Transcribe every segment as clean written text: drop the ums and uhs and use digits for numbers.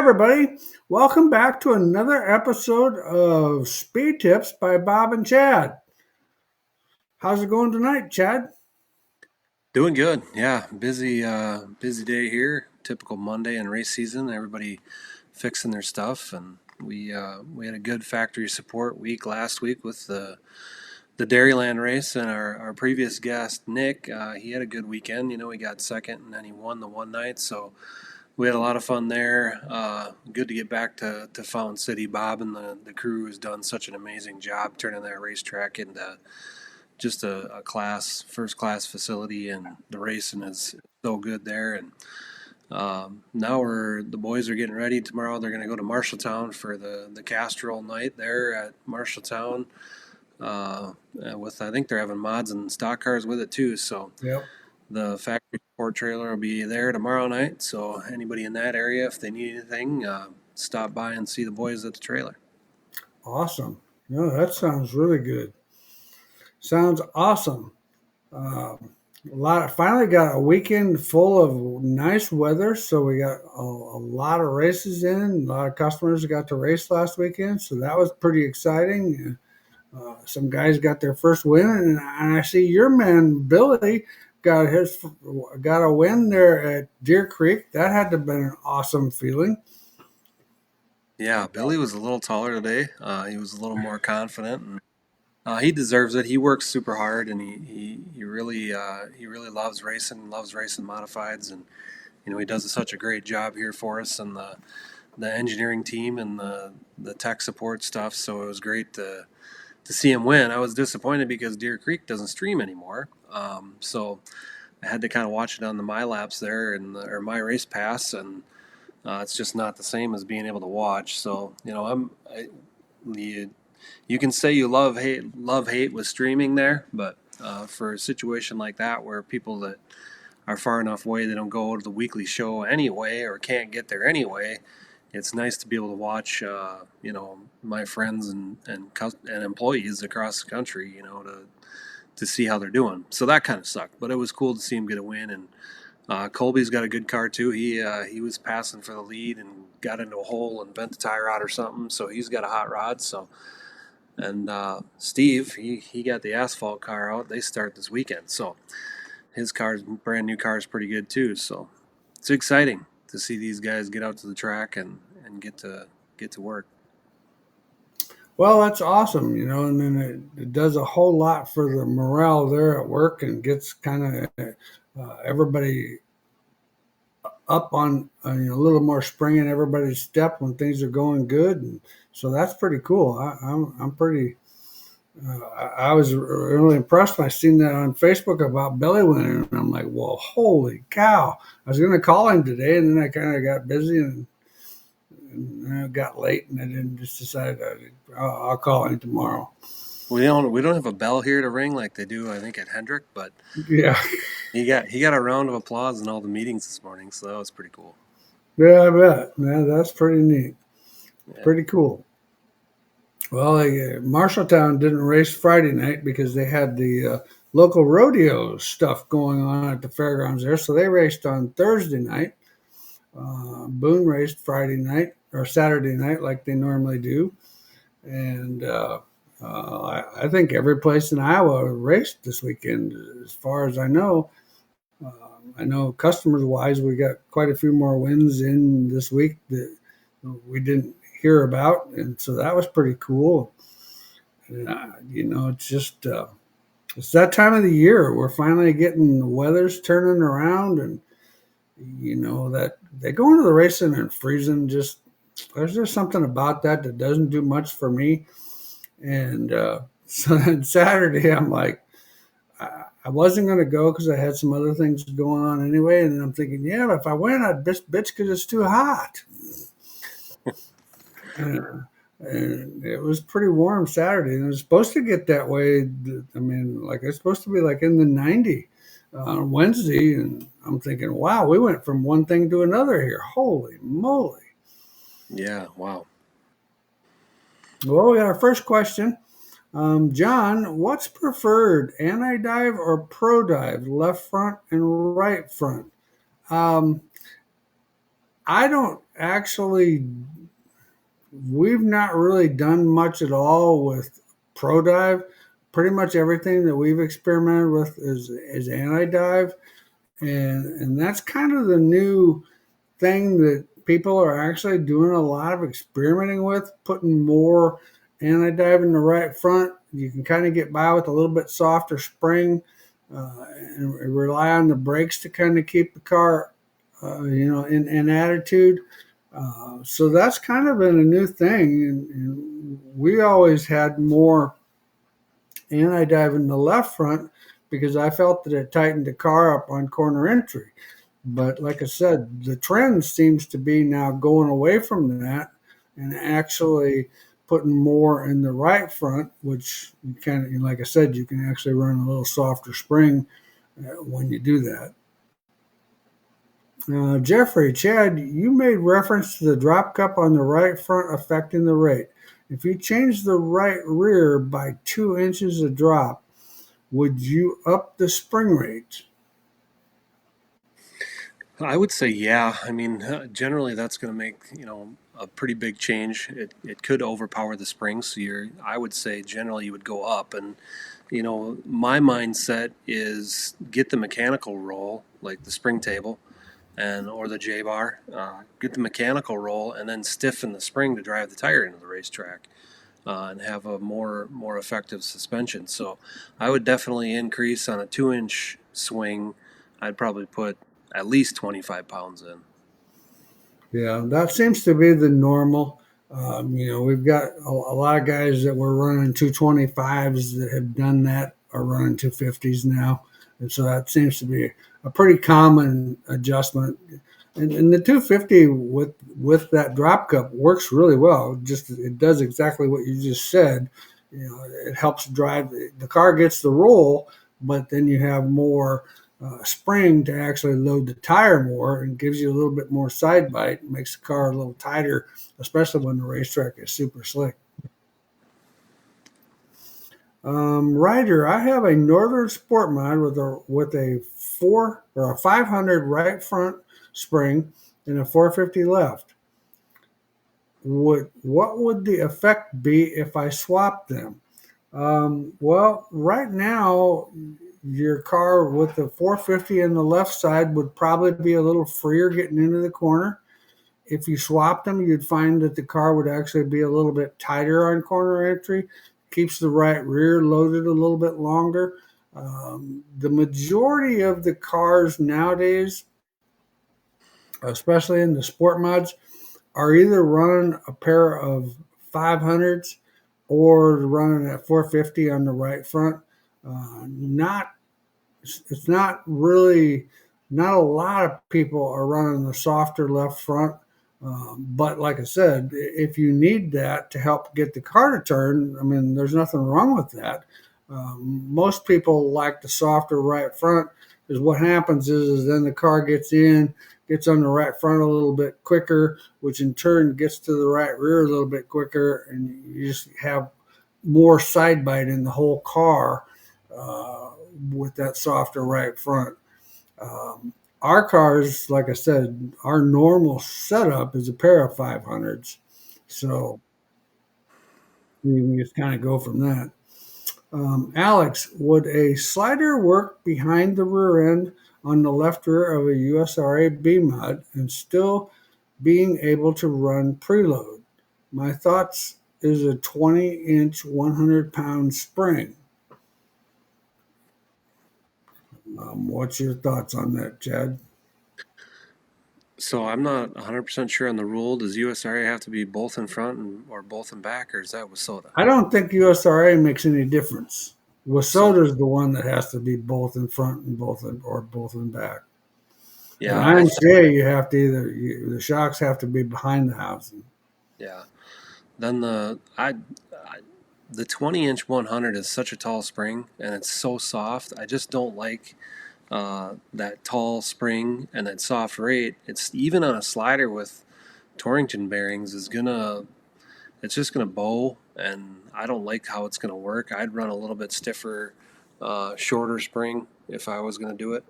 everybody. Welcome back to another episode of Speed Tips by Bob and Chad. How's it going tonight, Chad? Doing good. Yeah, busy day here. Typical Monday in race season. Everybody fixing their stuff, and we had a good factory support week last week with the Dairyland race, and our previous guest Nick. He had a good weekend. He got second, and then he won the one night. So we had a lot of fun there. Good to get back to Fountain City. Bob and the crew has done such an amazing job turning that racetrack into just a first class facility, and the racing is so good there. And now the boys are getting ready. Tomorrow they're going to go to Marshalltown for the Castrol night there at Marshalltown. With I think they're having mods and stock cars with it too. So Yep. the factory support trailer will be there tomorrow night. So anybody in that area, if they need anything, stop by and see the boys at the trailer. Awesome. No, that sounds really good. Sounds awesome. Finally got a weekend full of nice weather, so we got a lot of races in. A lot of customers got to race last weekend, so that was pretty exciting. Some guys got their first win, and I see your man Billy got a win there at Deer Creek. That had to have been an awesome feeling. Yeah, Billy was a little taller today. He was a little more confident, and he deserves it. He works super hard, and he really loves racing modifieds, and he does such a great job here for us and the engineering team and the tech support stuff. So it was great to see him win. I was disappointed because Deer Creek doesn't stream anymore, so I had to kind of watch it on the My Laps there or My Race Pass, and it's just not the same as being able to watch. So you can say you love hate with streaming there, but for a situation like that where people that are far enough away they don't go to the weekly show anyway or can't get there anyway, it's nice to be able to watch my friends and employees across the country to see how they're doing. So that kind of sucked, but it was cool to see him get a win. And Colby's got a good car too. He was passing for the lead and got into a hole and bent the tire out or something, so he's got a hot rod. So and Steve, he got the asphalt car out. They start this weekend, so his brand new car is pretty good too. So it's exciting to see these guys get out to the track and get to work. Well, that's awesome, and then it does a whole lot for the morale there at work and gets kind of everybody up on a little more spring in everybody's step when things are going good, and so that's pretty cool. I'm pretty. I was really impressed when I seen that on Facebook about Billy winning, and I'm like, "Well, holy cow!" I was going to call him today, and then I kind of got busy and it got late, and I didn't just decide I'll call him tomorrow. We don't have a bell here to ring like they do, I think, at Hendrick, but Yeah, he got a round of applause in all the meetings this morning, so that was pretty cool. yeah, I bet. Yeah, that's pretty neat. Yeah. Pretty cool. Well, Marshalltown didn't race Friday night because they had the local rodeo stuff going on at the fairgrounds there, so they raced on Thursday night. Boone raced Friday night or Saturday night like they normally do, and I think every place in Iowa raced this weekend, as far as I know. I know customers wise, we got quite a few more wins in this week that we didn't hear about, and so that was pretty cool. And, it's just it's that time of the year. We're finally getting the weather's turning around, and that they go into the racing and freezing. Just there's just something about that doesn't do much for me. And so then Saturday, I'm like, I wasn't going to go because I had some other things going on anyway. And then I'm thinking, yeah, but if I went, I'd bitch because it's too hot. And it was pretty warm Saturday, and it was supposed to get that way. I mean, like it's supposed to be like in the 90 on Wednesday, and I'm thinking, wow, we went from one thing to another here. Holy moly! Yeah, wow. Well, we got our first question. John, what's preferred, anti-dive or pro dive, left front and right front? Um, I don't actually, we've not really done much at all with pro dive. Pretty much everything that we've experimented with is anti dive, and that's kind of the new thing that people are actually doing a lot of experimenting with, putting more anti dive in the right front. You can kind of get by with a little bit softer spring, and rely on the brakes to kind of keep the car, in attitude. So that's kind of been a new thing, and we always had more anti-dive in the left front because I felt that it tightened the car up on corner entry. But like I said, the trend seems to be now going away from that and actually putting more in the right front, which you can, like I said, you can actually run a little softer spring when you do that. Jeffrey, Chad, you made reference to the drop cup on the right front affecting the rate. If you change the right rear by 2 inches of drop, would you up the spring rate? I would say, yeah. I mean, generally that's going to make, a pretty big change. It could overpower the springs. So I would say generally you would go up. And, my mindset is get the mechanical roll, like the spring table or the J bar, get the mechanical roll and then stiffen the spring to drive the tire into the racetrack. And have a more effective suspension. So I would definitely increase on a 2 inch swing. I'd probably put at least 25 pounds in. Yeah, that seems to be the normal. We've got a lot of guys that were running 225s that have done that are running 250s now. And so that seems to be a pretty common adjustment. And the 250 with that drop cup works really well. Just it does exactly what you just said. It helps drive the car gets the roll, but then you have more spring to actually load the tire more and gives you a little bit more side bite, makes the car a little tighter, especially when the racetrack is super slick. Ryder, I have a Northern Sport mod with a 500 right front spring and a 450 left. What would the effect be if I swapped them? Well, right now, your car with the 450 on the left side would probably be a little freer getting into the corner. If you swapped them, you'd find that the car would actually be a little bit tighter on corner entry, keeps the right rear loaded a little bit longer. The majority of the cars nowadays, especially in the sport mods, are either running a pair of 500s or running at 450 on the right front. Not it's not really not a lot of people are running the softer left front. But like I said, if you need that to help get the car to turn, I mean, there's nothing wrong with that. Most people like the softer right front because what happens is then the car gets on the right front a little bit quicker, which in turn gets to the right rear a little bit quicker, and you just have more side bite in the whole car with that softer right front. Our cars, like I said, our normal setup is a pair of 500s. So you can just kind of go from that. Alex, would a slider work behind the rear end on the left rear of a USRA B mod and still being able to run preload? My thoughts is a 20-inch, 100-pound spring. What's your thoughts on that, Chad? So I'm not 100% sure on the rule. Does USRA have to be both in front or both in back, or is that with soda? I don't think USRA makes any difference. So Wasoda is the one that has to be both in front and both in back. And yeah, INCA, you have to the shocks have to be behind the housing. yeah. Then the 20-inch 100 is such a tall spring and it's so soft. I just don't like that tall spring and that soft rate. It's even on a slider with Torrington bearings is gonna it's just gonna bow, and I don't like how it's gonna work. I'd run a little bit stiffer, shorter spring if I was gonna do it.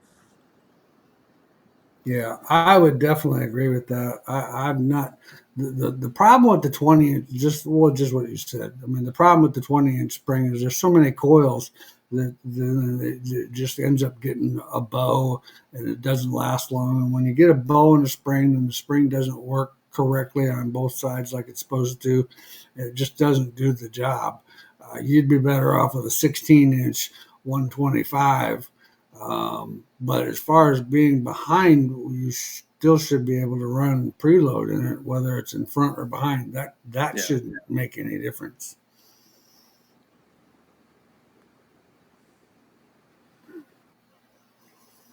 Yeah, I would definitely agree with that. I'm not the problem with the 20 inch, just what you said. I mean, the problem with the 20-inch spring is there's so many coils that then it just ends up getting a bow and it doesn't last long. And when you get a bow in the spring and the spring doesn't work correctly on both sides like it's supposed to, it just doesn't do the job. You'd be better off with a 16-inch 125. But as far as being behind, you still should be able to run preload in it, whether it's in front or behind. That Yeah. shouldn't make any difference.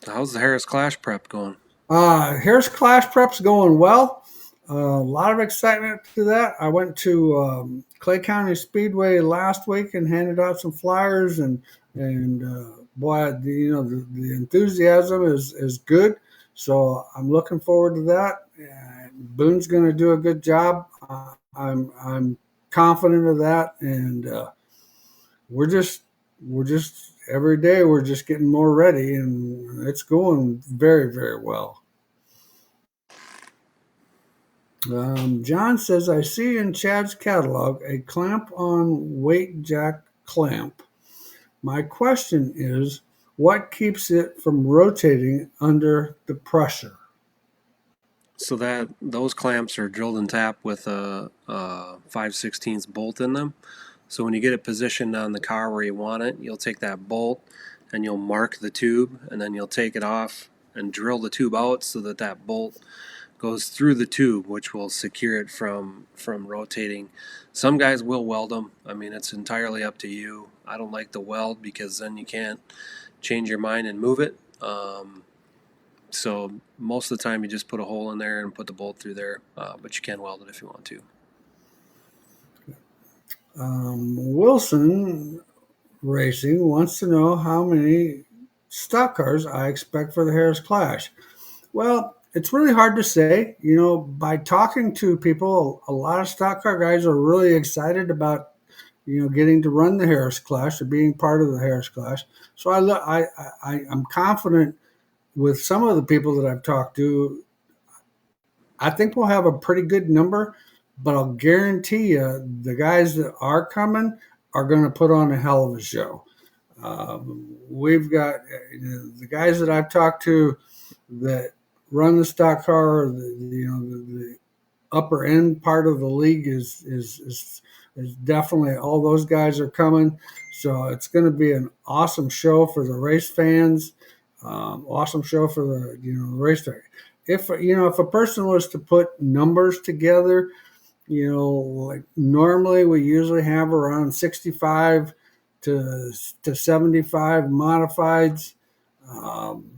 So how's the Harris Clash prep going? Here's Clash Prep's going well. A lot of excitement to that. I went to Clay County Speedway last week and handed out some flyers, and boy, the enthusiasm is good. So I'm looking forward to that. Boone's going to do a good job. I'm confident of that, and we're just we're just every day we're just getting more ready, and it's going very very well. John says, I see in Chad's catalog a clamp on weight jack clamp. My question is, what keeps it from rotating under the pressure? So that those clamps are drilled and tapped with a 5/16 bolt in them. So when you get it positioned on the car where you want it, you'll take that bolt and you'll mark the tube, and then you'll take it off and drill the tube out so that that bolt goes through the tube, which will secure it from rotating. Some guys will weld them. I mean, it's entirely up to you. I don't like the weld because then you can't change your mind and move it. So most of the time, you just put a hole in there and put the bolt through there, but you can weld it if you want to. Wilson Racing wants to know how many stock cars I expect for the Harris Clash. Well, it's really hard to say. By talking to people, a lot of stock car guys are really excited about getting to run the Harris Clash or being part of the Harris Clash. So I'm confident with some of the people that I've talked to. I think we'll have a pretty good number, but I'll guarantee you the guys that are coming are going to put on a hell of a show. We've got the guys that I've talked to that run the stock car, the upper end part of the league is definitely all those guys are coming. So it's going to be an awesome show for the race fans. Awesome show for the race track. If a person was to put numbers together, like normally we usually have around 65 to 75 modifieds. Um,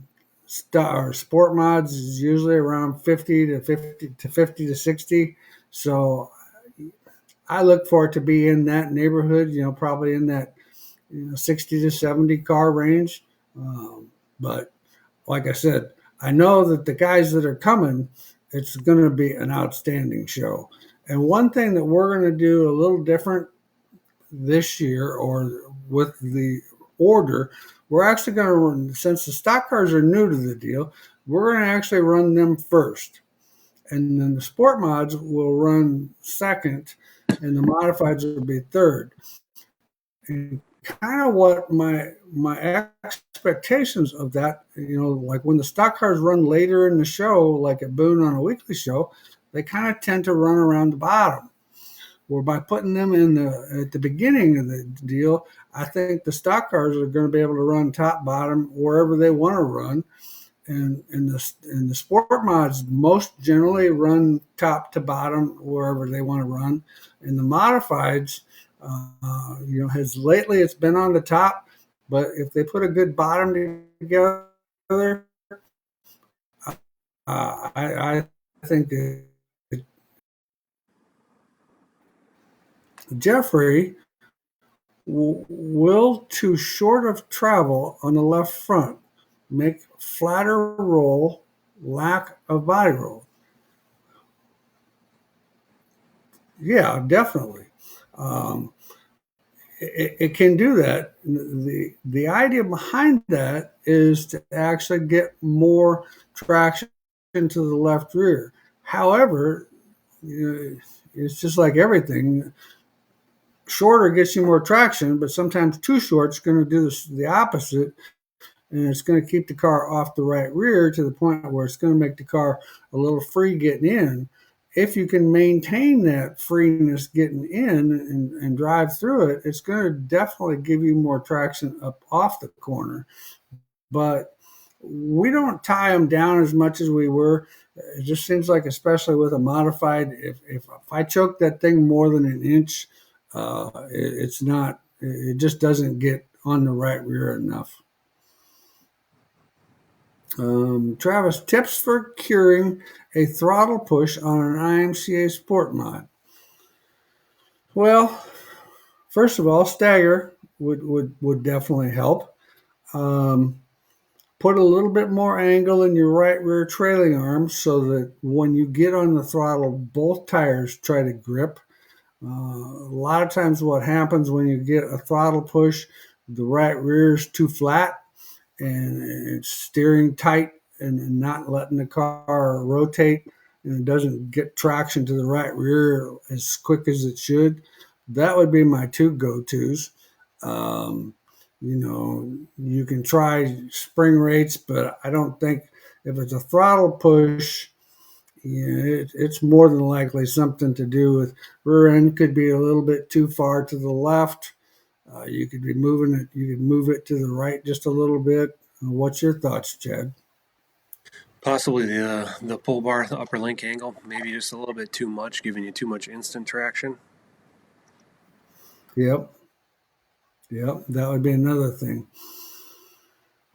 Sport mods is usually around 50 to 60. So I look for it to be in that neighborhood, probably in that 60 to 70 car range. But like I said, I know that the guys that are coming, it's going to be an outstanding show. And one thing that we're going to do a little different this year, or with the order, we're actually going to run, since the stock cars are new to the deal, we're going to actually run them first. And then the sport mods will run second, and the modifieds will be third. And kind of what my expectations of that, like when the stock cars run later in the show, like at Boone on a weekly show, they kind of tend to run around the bottom. Or by putting them at the beginning of the deal, I think the stock cars are going to be able to run top bottom wherever they want to run, and the sport mods most generally run top to bottom wherever they want to run, and the modifieds, has lately it's been on the top, but if they put a good bottom together, I think that Jeffrey will too short of travel on the left front make flatter roll, lack of body roll. Yeah, definitely. Um, it can do that. The idea behind that is to actually get more traction to the left rear. However, it's just like everything. Shorter gets you more traction, but sometimes too short is going to do the opposite, and it's going to keep the car off the right rear to the point where it's going to make the car a little free getting in. If you can maintain that freeness getting in and drive through it, it's going to definitely give you more traction up off the corner. But we don't tie them down as much as we were. It just seems like, especially with a modified, if I choke that thing more than an inch, it's not. It just doesn't get on the right rear enough. Travis, tips for curing a throttle push on an IMCA Sport mod. Well, first of all, stagger would definitely help. Um, Put a little bit more angle in your right rear trailing arm so that when you get on the throttle, both tires try to grip. A lot of times what happens when you get a throttle push, the right rear is too flat and it's steering tight and not letting the car rotate, and it doesn't get traction to the right rear as quick as it should. That would be my two go-tos. Um, you can try spring rates, but I don't think, if it's a throttle push, it's more than likely something to do with rear end could be a little bit too far to the left. You could be moving it. You could move it to the right just a little bit. What's your thoughts, Chad? Possibly the pull bar, the upper link angle, maybe just a little bit too much, giving you too much instant traction. Yep, yep, that would be another thing.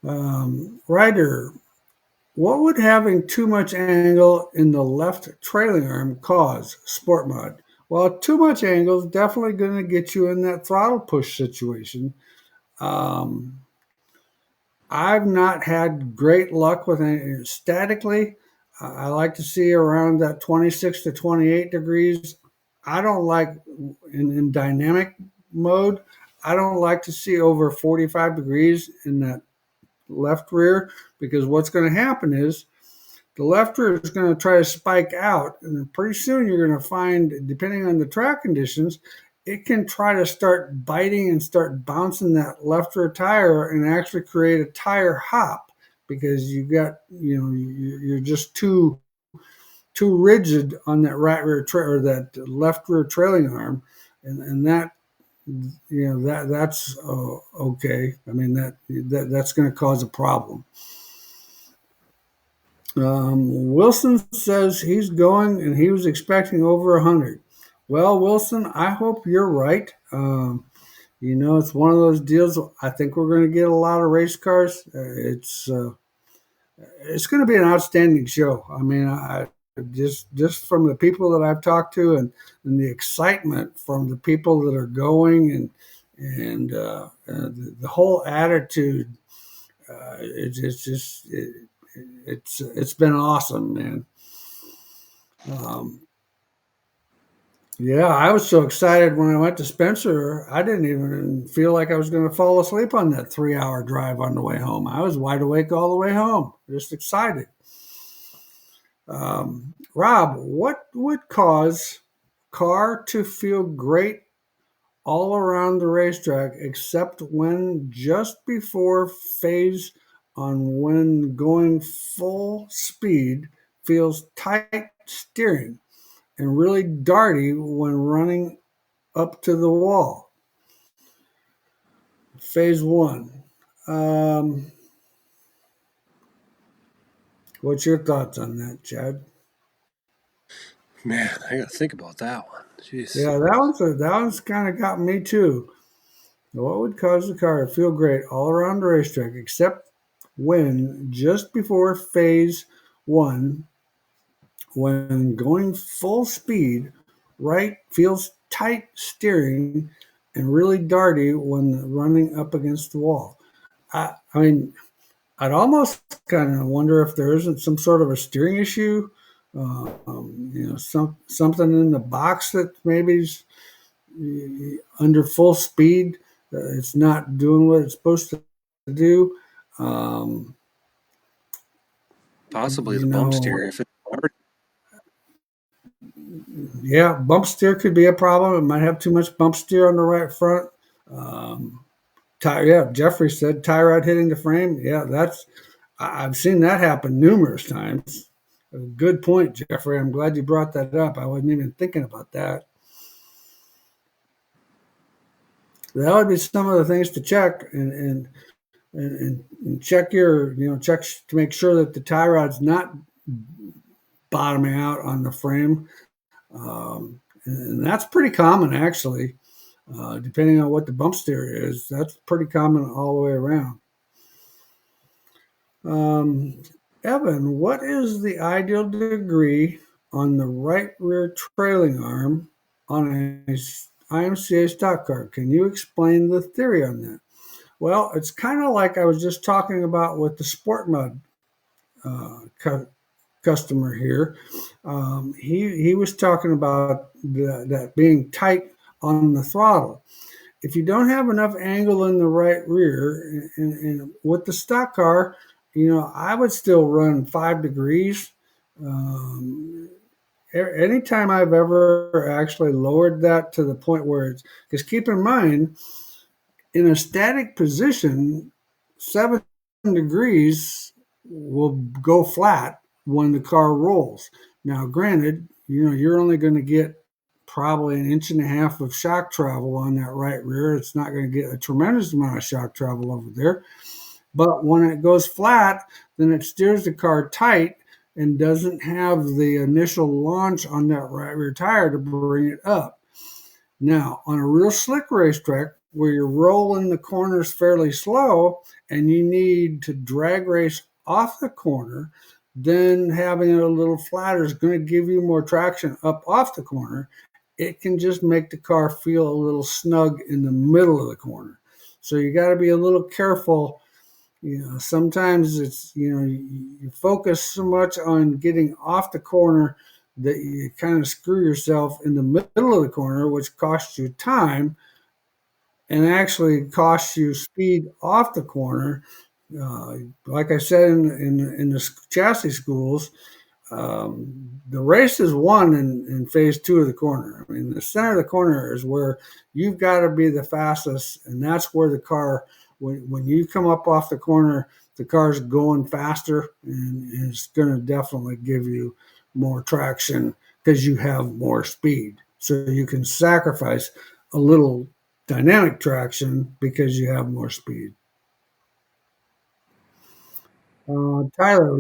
Ryder, what would having too much angle in the left trailing arm cause? Sport mod. Well, too much angle is definitely going to get you in that throttle push situation. Um, I've not had great luck with it statically. I like to see around that 26 to 28 degrees. I don't like in dynamic mode. I don't like to see over 45 degrees in that left rear, because what's going to happen is the left rear is going to try to spike out, and pretty soon you're going to find, depending on the track conditions, it can try to start biting and start bouncing that left rear tire and actually create a tire hop, because you're just too rigid on that right rear or that left rear trailing arm, and that that's okay. I mean that's going to cause a problem. Wilson says he's going and he was expecting over 100. Well, Wilson, I hope you're right. It's one of those deals. I think we're going to get a lot of race cars. It's going to be an outstanding show. I mean, I just from the people that I've talked to, and the excitement from the people that are going, and the whole attitude. It's been awesome, man. Um, yeah, I was so excited when I went to Spencer. I didn't even feel like I was going to fall asleep on that 3-hour drive on the way home. I was wide awake all the way home, just excited. Rob, what would cause car to feel great all around the racetrack, except when just before phase on when going full speed feels tight steering and really darty when running up to the wall? Phase one. Um, what's your thoughts on that, Chad? Man, I got to think about that one. Jeez. Yeah, that one's kind of got me too. What would cause the car to feel great all around the racetrack, except when just before phase one, when going full speed, right, feels tight steering and really darty when running up against the wall. I mean, I'd almost kind of wonder if there isn't some sort of a steering issue, something in the box that maybe's under full speed. It's not doing what it's supposed to do. Um, Possibly You the bump know, steer. If it's hard, yeah, bump steer could be a problem. It might have too much bump steer on the right front. Um, yeah, Jeffrey said tie rod hitting the frame. Yeah, I've seen that happen numerous times. Good point, Jeffrey. I'm glad you brought that up. I wasn't even thinking about that. That would be some of the things to check and check check to make sure that the tie rod's not bottoming out on the frame. And that's pretty common actually. Depending on what the bump steer is, that's pretty common all the way around. Um, Evan, what is the ideal degree on the right rear trailing arm on a IMCA stock car? Can you explain the theory on that? Well, it's kind of like I was just talking about with the sport mud customer here. He was talking about that being tight on the throttle. If you don't have enough angle in the right rear, and with the stock car, I would still run 5 degrees. Um, Anytime I've ever actually lowered that to the point where it's, because keep in mind, in a static position, 7 degrees will go flat when the car rolls. Now, granted, you're only going to get probably an inch and a half of shock travel on that right rear. It's not going to get a tremendous amount of shock travel over there. But when it goes flat, then it steers the car tight and doesn't have the initial launch on that right rear tire to bring it up. Now, on a real slick racetrack where you're rolling the corners fairly slow and you need to drag race off the corner, then having it a little flatter is going to give you more traction up off the corner. It can just make the car feel a little snug in the middle of the corner. So you got to be a little careful. Sometimes it's, you focus so much on getting off the corner that you kind of screw yourself in the middle of the corner, which costs you time and actually costs you speed off the corner. Like I said in the chassis schools, the race is won in phase two of the corner. I mean, the center of the corner is where you've got to be the fastest, and that's where the car, when you come up off the corner, the car's going faster, and it's going to definitely give you more traction because you have more speed. So you can sacrifice a little dynamic traction because you have more speed. Tyler,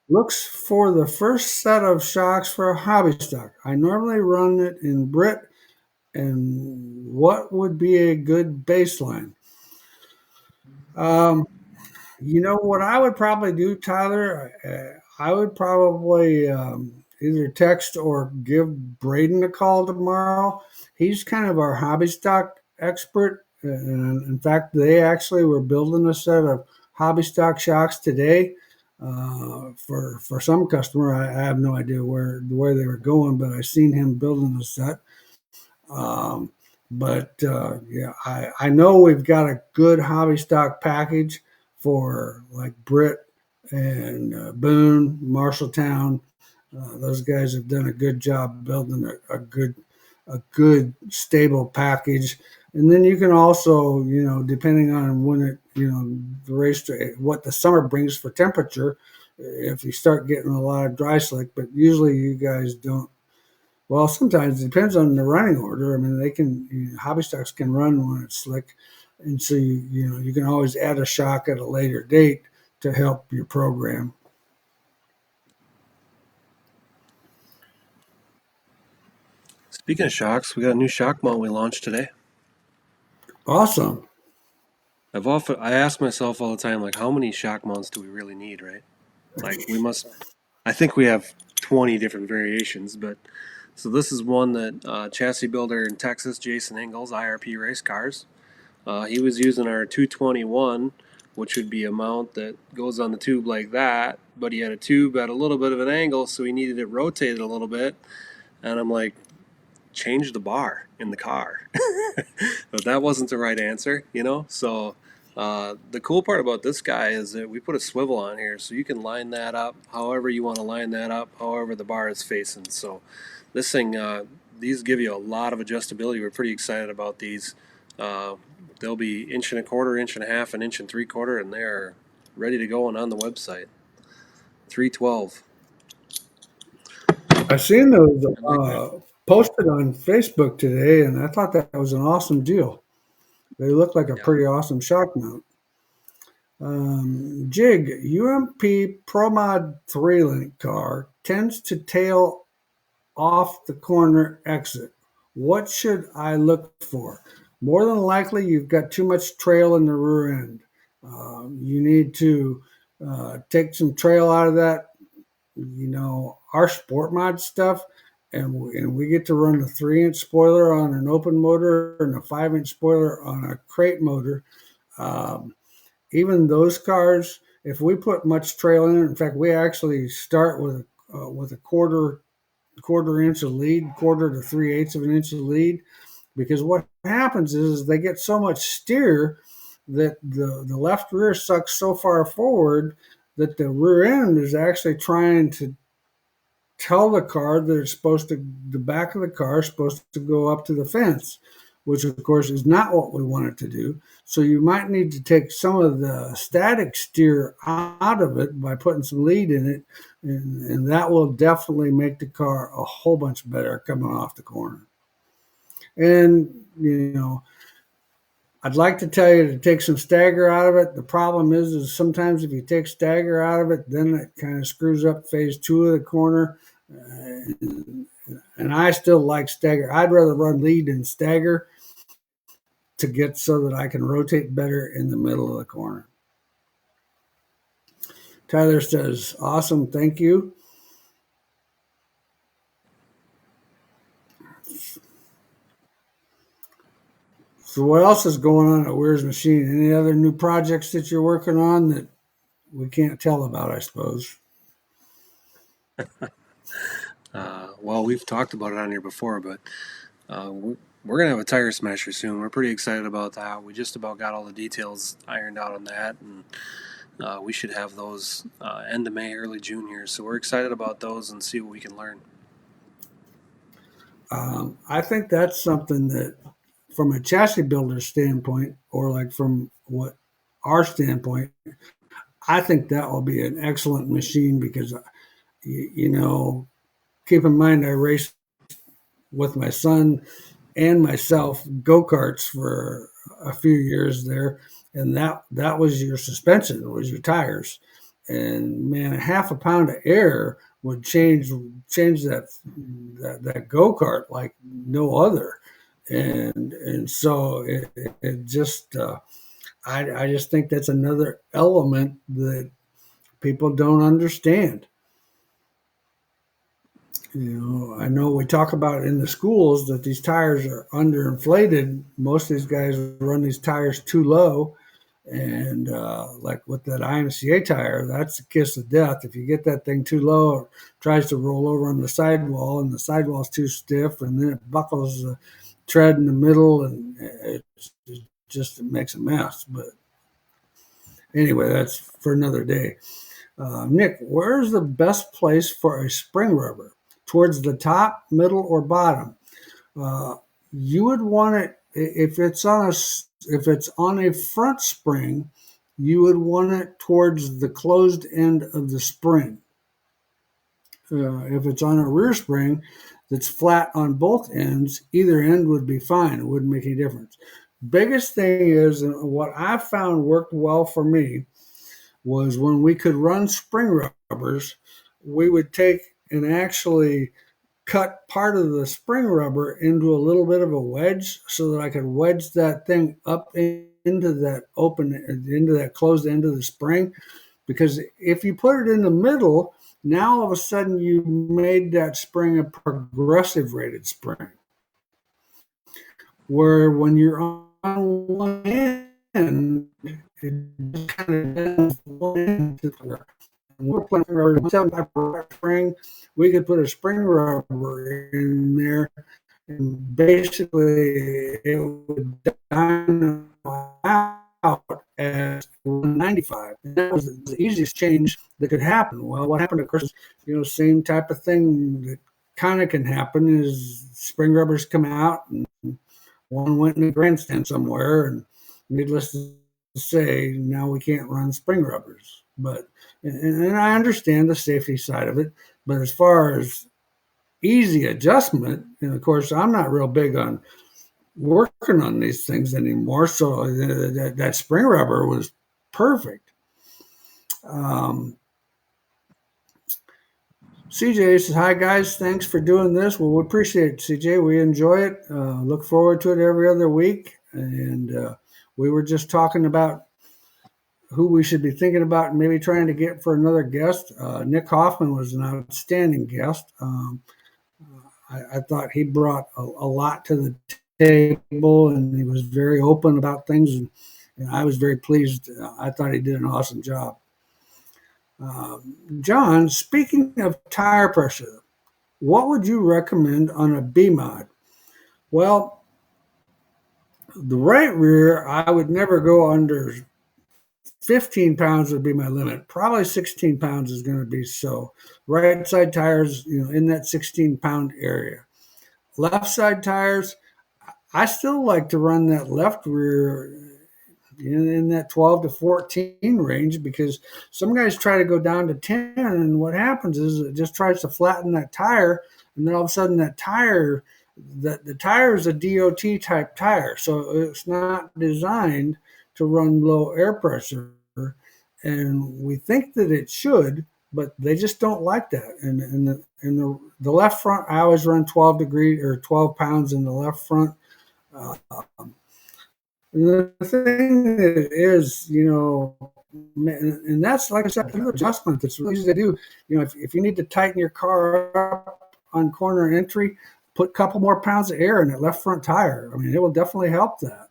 looks for the first set of shocks for a hobby stock. I normally run it in Brit, and what would be a good baseline? Um, what I would probably do, Tyler? I would probably either text or give Braden a call tomorrow. He's kind of our hobby stock expert. And in fact, they actually were building a set of hobby stock shocks today for some customer. I have no idea where they were going, but I seen him building a set. Um, but yeah, I know we've got a good hobby stock package for like Britt and Boone, Marshalltown. Those guys have done a good job building a good stable package. And then you can also, depending on when the race, what the summer brings for temperature, if you start getting a lot of dry slick, but usually you guys don't. Well, sometimes it depends on the running order. I mean, hobby stocks can run when it's slick, and so you can always add a shock at a later date to help your program. speaking of shocks, we got a new shock mount we launched today. Awesome. I ask myself all the time, like, how many shock mounts do we really need, right? Like, we must. I think we have 20 different variations, but so this is one that chassis builder in Texas, Jason Ingalls, IRP Race Cars. He was using our 221, which would be a mount that goes on the tube like that, but he had a tube at a little bit of an angle, so he needed it rotated a little bit. And I'm like, change the bar in the car. But that wasn't the right answer, you know? So The cool part about this guy is that we put a swivel on here, so you can line that up however you want to line that up, however the bar is facing. So this thing, these give you a lot of adjustability. We're pretty excited about these. Uh, they'll be inch and a quarter, inch and a half, an inch and 3/4, and they're ready to go and on the website. 312. I seen those I like that. posted on Facebook today, and I thought that was an awesome deal. They look like a Yeah. pretty awesome shock mount. Jig UMP ProMod 3 link car tends to tail off the corner exit. What should I look for? More than likely, you've got too much trail in the rear end. You need to take some trail out of that. Our sport mod stuff, and we get to run a 3-inch spoiler on an open motor and a 5-inch spoiler on a crate motor. Um, Even those cars, if we put much trail in it, in fact, we actually start with a quarter inch of lead, quarter to 3/8 of an inch of lead, because what happens is they get so much steer that the left rear sucks so far forward that the rear end is actually trying to tell the car that the back of the car is supposed to go up to the fence, which of course is not what we want it to do. So you might need to take some of the static steer out of it by putting some lead in it, and that will definitely make the car a whole bunch better coming off the corner. And I'd like to tell you to take some stagger out of it. The problem is sometimes if you take stagger out of it, then it kind of screws up phase two of the corner. And I still like stagger. I'd rather run lead than stagger to get so that I can rotate better in the middle of the corner. Tyler says, awesome, thank you. So what else is going on at Wehrs Machine? Any other new projects that you're working on that we can't tell about, I suppose? Well, we've talked about it on here before, but we're going to have a tire smasher soon. We're pretty excited about that. We just about got all the details ironed out on that, and we should have those end of May, early June here. So we're excited about those and see what we can learn. I think that's something that, from a chassis builder standpoint, or like from what our standpoint, I think that will be an excellent machine because, keep in mind I raced with my son and myself go-karts for a few years there, and that was your suspension, was your tires, and man, a half a pound of air would change that go-kart like no other, and so it just I just think that's another element that people don't understand. I know we talk about in the schools that these tires are underinflated. Most of these guys run these tires too low. And like with that IMCA tire, that's a kiss of death. If you get that thing too low, it tries to roll over on the sidewall, and the sidewall's too stiff, and then it buckles the tread in the middle, and it makes a mess. But anyway, that's for another day. Nick, where's the best place for a spring rubber? Towards the top, middle, or bottom? Uh, you would want it if it's on a front spring. You would want it towards the closed end of the spring. If it's on a rear spring that's flat on both ends, either end would be fine. It wouldn't make any difference. Biggest thing is, and what I found worked well for me, was when we could run spring rubbers, we would take and actually cut part of the spring rubber into a little bit of a wedge so that I could wedge that thing up into that closed end of the spring. Because if you put it in the middle, now all of a sudden you made that spring a progressive rated spring. Where when you're on one end, it just kind of one end to the we're playing rubber 175 spring, we could put a spring rubber in there, and basically it would dynamite out at 195. And that was the easiest change that could happen. Well, what happened, of course, same type of thing that kind of can happen is spring rubbers come out and one went in a grandstand somewhere, and needless to say, now we can't run spring rubbers. But and I understand the safety side of it, but as far as easy adjustment, and of course, I'm not real big on working on these things anymore. So that spring rubber was perfect. CJ says, "Hi guys, thanks for doing this." Well, we appreciate it, CJ. We enjoy it. Look forward to it every other week. And we were just talking about who we should be thinking about and maybe trying to get for another guest. Nick Hoffman was an outstanding guest. I thought he brought a lot to the table, and he was very open about things, and I was very pleased. I thought he did an awesome job. John, speaking of tire pressure, what would you recommend on a B mod? Well, the right rear, I would never go under 15 pounds would be my limit. Probably 16 pounds is going to be so. Right side tires, in that 16-pound area. Left side tires, I still like to run that left rear in that 12 to 14 range, because some guys try to go down to 10, and what happens is it just tries to flatten that tire, and then all of a sudden that tire, the tire is a DOT type tire, so it's not designed to run low air pressure, and we think that it should, but they just don't like that. And the left front, I always run 12 degree or 12 pounds in the left front. The thing is, and that's, like I said, another adjustment that's really easy to do. If you need to tighten your car up on corner entry, put a couple more pounds of air in that left front tire. I mean, it will definitely help that.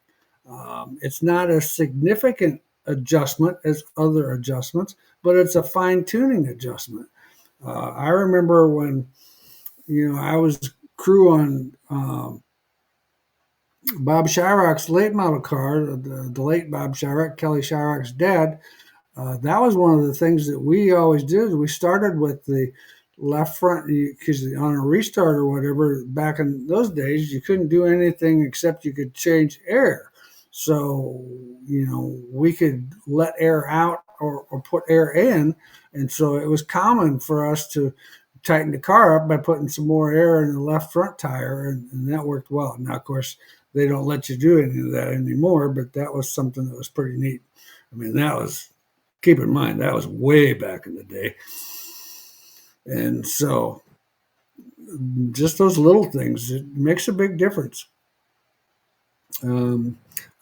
It's not a significant adjustment as other adjustments, but it's a fine tuning adjustment. I remember when, I was crew on Bob Shyrock's late model car, the late Bob Shyrock, Kelly Shyrock's dad. That was one of the things that we always did. We started with the left front, because on a restart or whatever, back in those days, you couldn't do anything except you could change air. So, we could let air out or put air in. And so it was common for us to tighten the car up by putting some more air in the left front tire, and that worked well. Now, of course, they don't let you do any of that anymore, but that was something that was pretty neat. I mean, keep in mind, that was way back in the day. And so just those little things, it makes a big difference.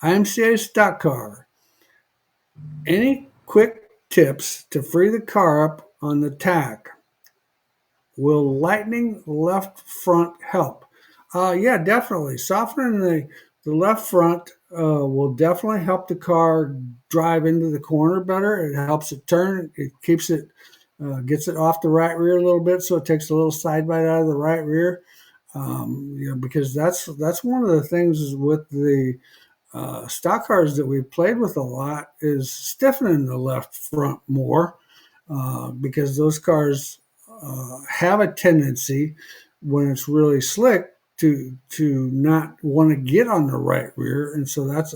IMCA stock car. Any quick tips to free the car up on the tack? Will lightening left front help? Yeah, definitely. Softening the left front will definitely help the car drive into the corner better. It helps it turn. It keeps it, gets it off the right rear a little bit, so it takes a little side bite out of the right rear. Because that's one of the things with the stock cars that we played with a lot is stiffening the left front more, because those cars have a tendency, when it's really slick, to not want to get on the right rear, and so that's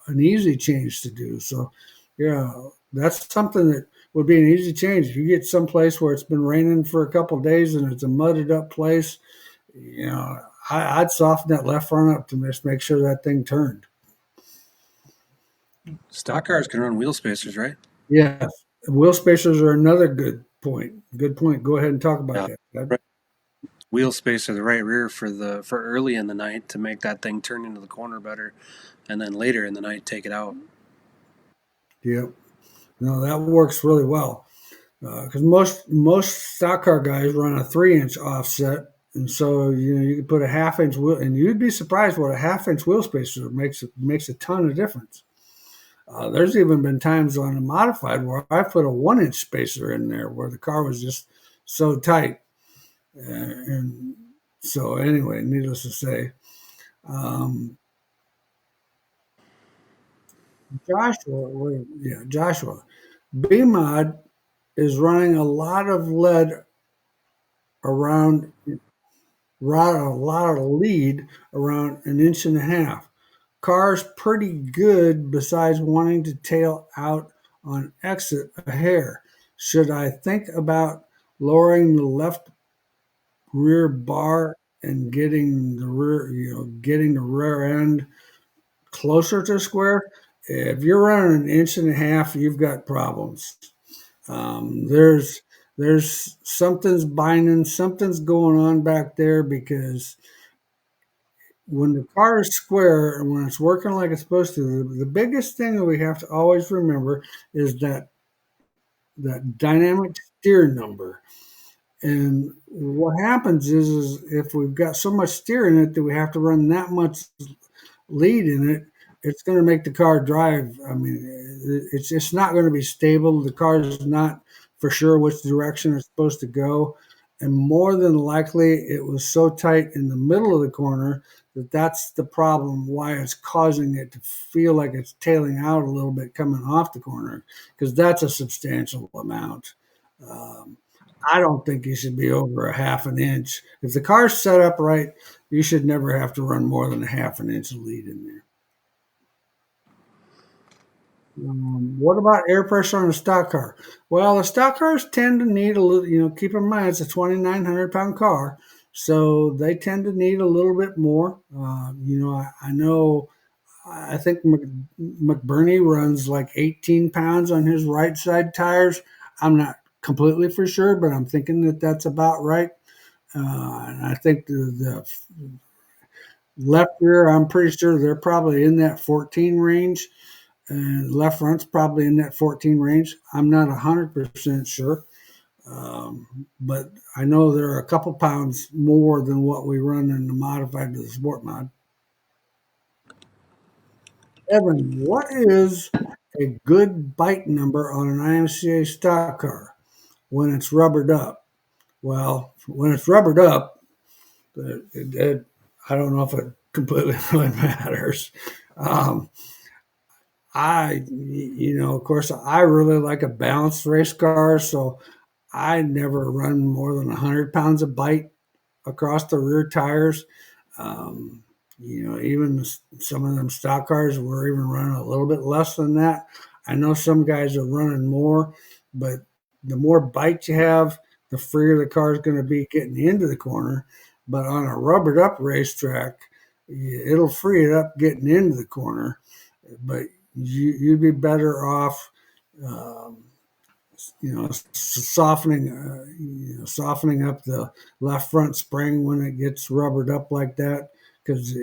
an easy change to do. So, yeah, that's something that would be an easy change. If you get someplace where it's been raining for a couple of days and it's a mudded up place, I'd soften that left front up to just make sure that thing turned. Stock cars can run wheel spacers, right? Yes, wheel spacers are another good point. Good point. Go ahead and talk about that. Right. Wheel spacer the right rear for early in the night to make that thing turn into the corner better, and then later in the night take it out. Yep. No, that works really well, because most stock car guys run a 3-inch offset, and so you can put a 1/2-inch wheel, and you'd be surprised what a 1/2-inch wheel spacer makes a ton of difference. There's even been times on a modified where I put a 1-inch spacer in there where the car was just so tight. And so anyway, needless to say, Joshua. BMod is running a lot of lead around, a lot of lead around an inch and a half. Car's pretty good besides wanting to tail out on exit a hair. Should I think about lowering the left rear bar and getting the rear end closer to square? If you're running an inch and a half, you've got problems. Um, there's there's something's binding, something's going on back there because when the car is square and when it's working like it's supposed to, the biggest thing that we have to always remember is that dynamic steer number. And what happens is if we've got so much steer in it that we have to run that much lead in it, it's going to make the car drive. I mean, it's just not going to be stable. The car is not for sure which direction it's supposed to go. And more than likely, it was so tight in the middle of the corner that that's the problem why it's causing it to feel like it's tailing out a little bit coming off the corner, because that's a substantial amount. Um, I don't think you should be over a half an inch. If the car's set up right, you should never have to run more than a half an inch of lead in there. What about air pressure on a stock car? Well, the stock cars tend to need a little, keep in mind it's a 2,900 pound car. So they tend to need a little bit more. I know, I think McBurney runs like 18 pounds on his right side tires. I'm not completely for sure, but I'm thinking that that's about right. And I think the left rear, I'm pretty sure they're probably in that 14 range, and left front's probably in that 14 range. I'm not 100% sure, but I know they're a couple pounds more than what we run in the modified to the sport mod. Evan, what is a good bite number on an IMCA stock car when it's rubbered up? Well, when it's rubbered up, I don't know if it completely really matters. Um, of course, I really like a balanced race car, so I never run more than 100 pounds of bite across the rear tires. Um, even some of them stock cars were even running a little bit less than that. I know some guys are running more, but the more bite you have, the freer the car is going to be getting into the corner. But on a rubbered up racetrack, it'll free it up getting into the corner. But you'd be better off, um, softening up the left front spring when it gets rubbered up like that, because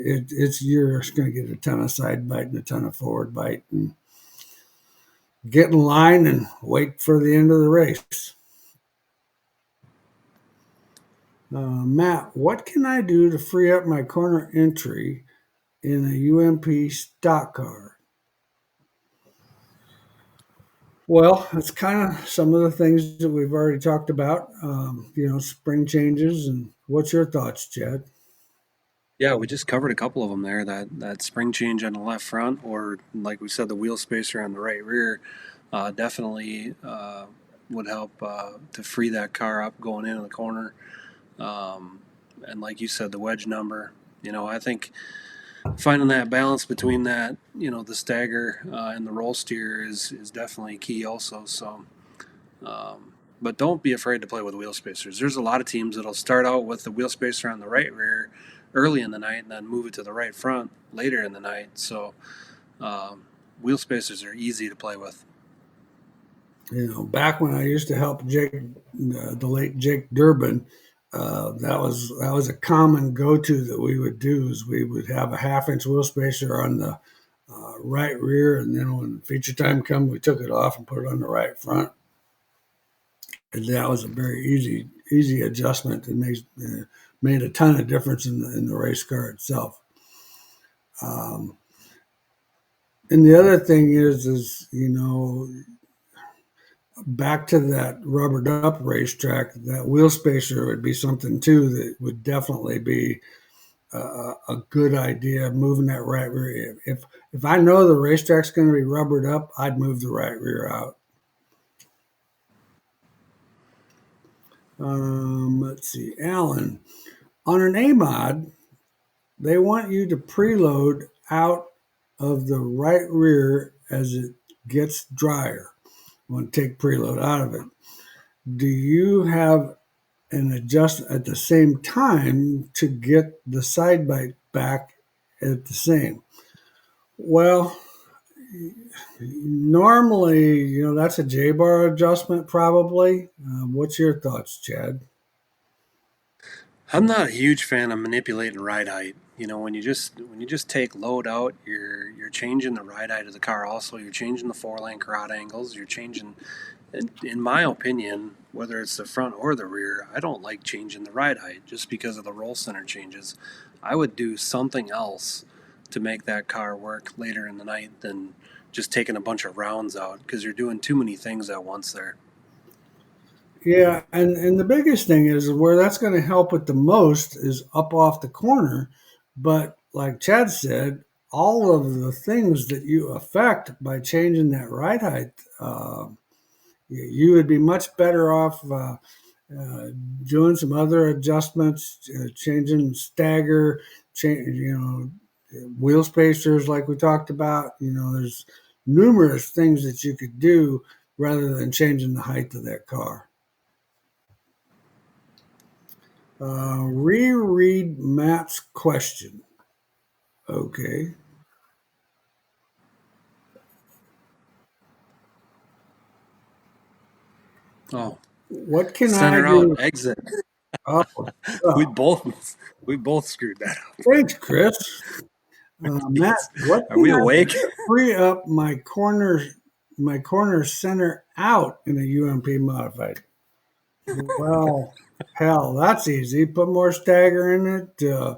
you're going to get a ton of side bite and a ton of forward bite, and get in line and wait for the end of the race. Matt, what can I do to free up my corner entry in a UMP stock car? Well, it's kind of some of the things that we've already talked about, spring changes. And what's your thoughts, Chad? Yeah, we just covered a couple of them there. That spring change on the left front, or like we said, the wheel spacer on the right rear, definitely would help to free that car up going into the corner. Um, and like you said, the wedge number. I think finding that balance between that, the stagger and the roll steer is definitely key also. So, but don't be afraid to play with wheel spacers. There's a lot of teams that'll start out with the wheel spacer on the right rear early in the night and then move it to the right front later in the night. So, um, wheel spacers are easy to play with. Back when I used to help Jake, the late Jake Durbin, that was a common go-to that we would do. Is we would have a half-inch wheel spacer on the right rear, and then when feature time come, we took it off and put it on the right front. And that was a very easy adjustment that made a ton of difference in the race car itself. Um, and the other thing is back to that rubbered up racetrack, that wheel spacer would be something too that would definitely be a good idea moving that right rear. If I know the racetrack's going to be rubbered up, I'd move the right rear out. Let's see, Alan. On an A mod, they want you to preload out of the right rear as it gets drier. You want to take preload out of it. Do you have an adjust at the same time to get the side bite back at the same? Well, normally, that's a J bar adjustment probably. What's your thoughts, Chad? I'm not a huge fan of manipulating ride height. When you just take load out, you're changing the ride height of the car. Also, you're changing the 4 lane rod angles. You're changing, in my opinion, whether it's the front or the rear. I don't like changing the ride height just because of the roll center changes. I would do something else to make that car work later in the night than just taking a bunch of rounds out because you're doing too many things at once there. Yeah, and the biggest thing is where that's going to help it the most is up off the corner. But like Chad said, all of the things that you affect by changing that ride height, you would be much better off uh, doing some other adjustments, changing stagger, wheel spacers like we talked about. There's numerous things that you could do rather than changing the height of that car. Reread Matt's question. Okay. Oh, What can I center out, do? exit. Oh, We oh, both we both screwed that up. thanks, Chris. Matt, Yes. what Are can we I do awake? to free up my corner center out in a UMP modified? Well, hell, that's easy. Put more stagger in it.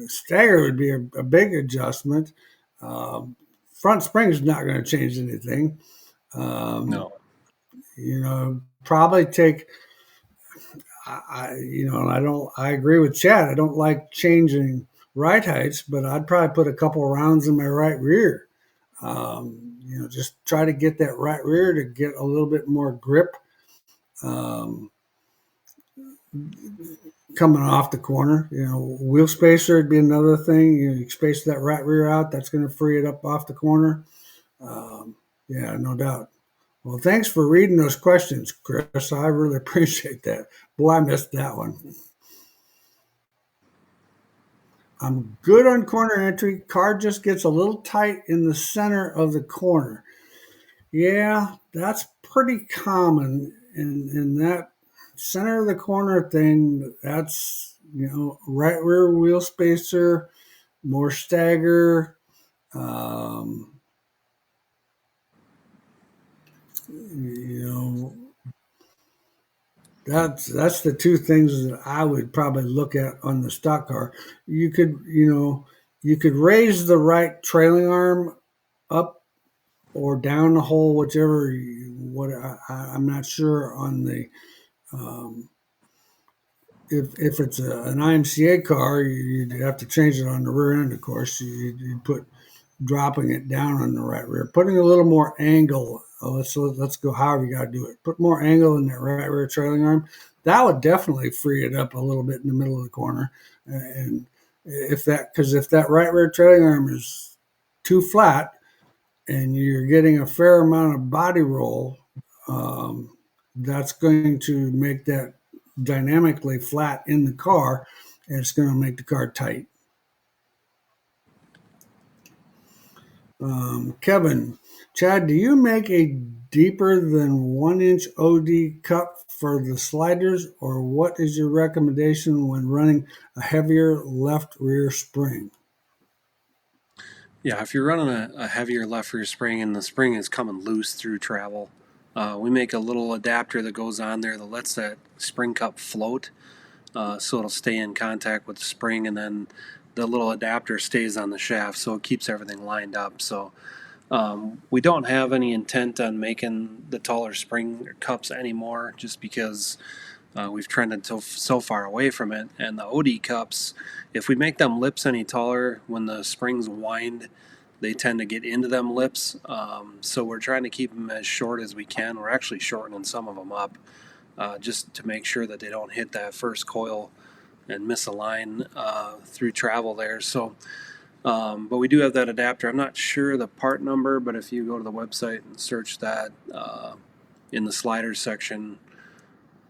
Stagger would be a big adjustment. Um, Front spring is not going to change anything. Um, No. Probably take. And I don't. I agree with Chad. I don't like changing right heights, but I'd probably put a couple rounds in my right rear. Just try to get that right rear to get a little bit more grip. Um, Coming off the corner. Wheel spacer would be another thing. You space that right rear out. That's going to free it up off the corner. Um, yeah, no doubt. Well, thanks for reading those questions, Chris. I really appreciate that. Boy, I missed that one. I'm good on corner entry. Car just gets a little tight in the center of the corner. Yeah, that's pretty common in that center of the corner thing. That's right rear wheel spacer, more stagger. Um, you know, that's the two things that I would probably look at on the stock car. You could raise the right trailing arm up or down the hole, whichever. I'm not sure on the um, if it's an IMCA car, you'd have to change it on the rear end. Of course, you'd put dropping it down on the right rear, putting a little more angle. Let's go. However you got to do it. Put more angle in that right rear trailing arm. That would definitely free it up a little bit in the middle of the corner. And if that right rear trailing arm is too flat and you're getting a fair amount of body roll, um, that's going to make that dynamically flat in the car, and it's going to make the car tight. Kevin, Chad, do you make a deeper than 1 inch OD cup for the sliders, or what is your recommendation when running a heavier left rear spring? Yeah, if you're running a heavier left rear spring and the spring is coming loose through travel, we make a little adapter that goes on there that lets that spring cup float, so it'll stay in contact with the spring, and then the little adapter stays on the shaft, so it keeps everything lined up. So we don't have any intent on making the taller spring cups anymore, just because We've trended so far away from it. And the OD cups, if we make them lips any taller, when the springs wind, they tend to get into them lips. So we're trying to keep them as short as we can. We're actually shortening some of them up just to make sure that they don't hit that first coil and miss a line through travel there. So, but we do have that adapter. I'm not sure the part number, but if you go to the website and search that in the sliders section,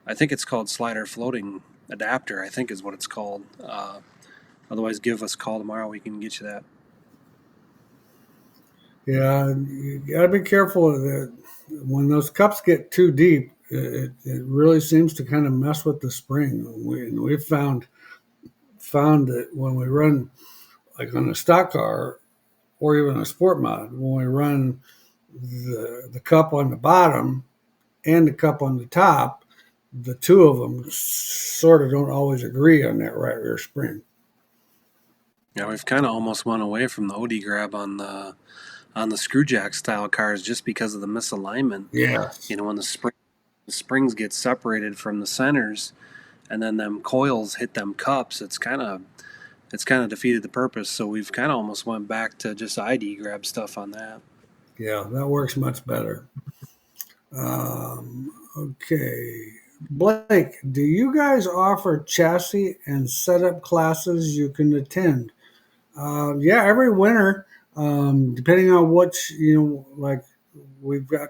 I think it's called slider floating adapter, I think is what it's called. Otherwise, give us a call tomorrow. We can get you that. Yeah, you gotta be careful of that. When those cups get too deep, it really seems to kind of mess with the spring. We've found that when we run like on a stock car or even a sport mod, when we run the cup on the bottom and the cup on the top, the two of them sort of don't always agree on that right rear spring. Yeah, we've kind of almost went away from the OD grab on the screw jack style cars just because of the misalignment. Yes. When the springs get separated from the centers, and then them coils hit them cups, it's kind of defeated the purpose. So we've kind of almost went back to just ID grab stuff on that. Yeah, that works much better. Okay. Blake, do you guys offer chassis and setup classes you can attend? Yeah, every winter, depending on which, like we've got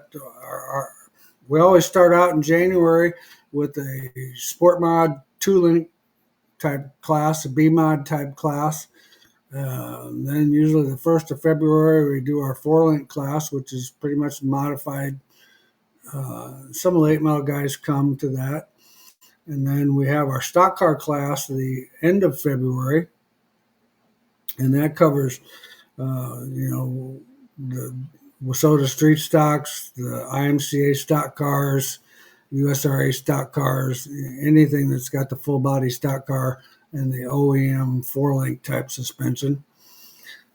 we always start out in January with a sport mod two-link type class, a B mod type class. Then usually the 1st of February, we do our four-link class, which is pretty much modified. Some late model guys come to that. And then we have our stock car class the end of February. And that covers, the Wasota Street Stocks, the IMCA stock cars, USRA stock cars, anything that's got the full body stock car and the OEM four-link type suspension.